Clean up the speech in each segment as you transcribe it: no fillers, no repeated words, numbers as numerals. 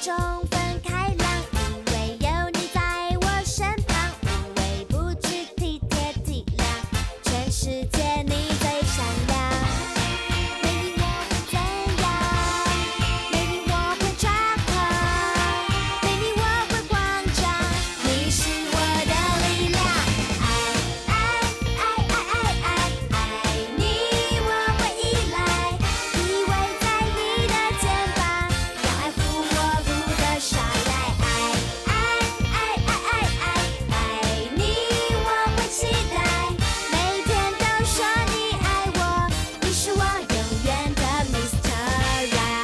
充分开朗，因为有你在我身旁，无微不至，体贴体谅，全世界你最闪亮。没你我会怎样？没你我会抓狂，没你我会慌张，你是我的力量。爱你，我会依赖，依偎在你的肩膀，让爱抚我不得耍赖。爱你，我会期待，每天都说你爱我，你是我永远的 Mr. Right。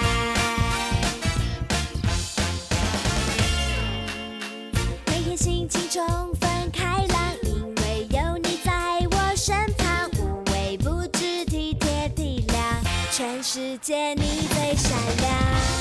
每天心情充分开朗，因为有你在我身旁，无微不至，体贴体谅，全世界你最闪亮。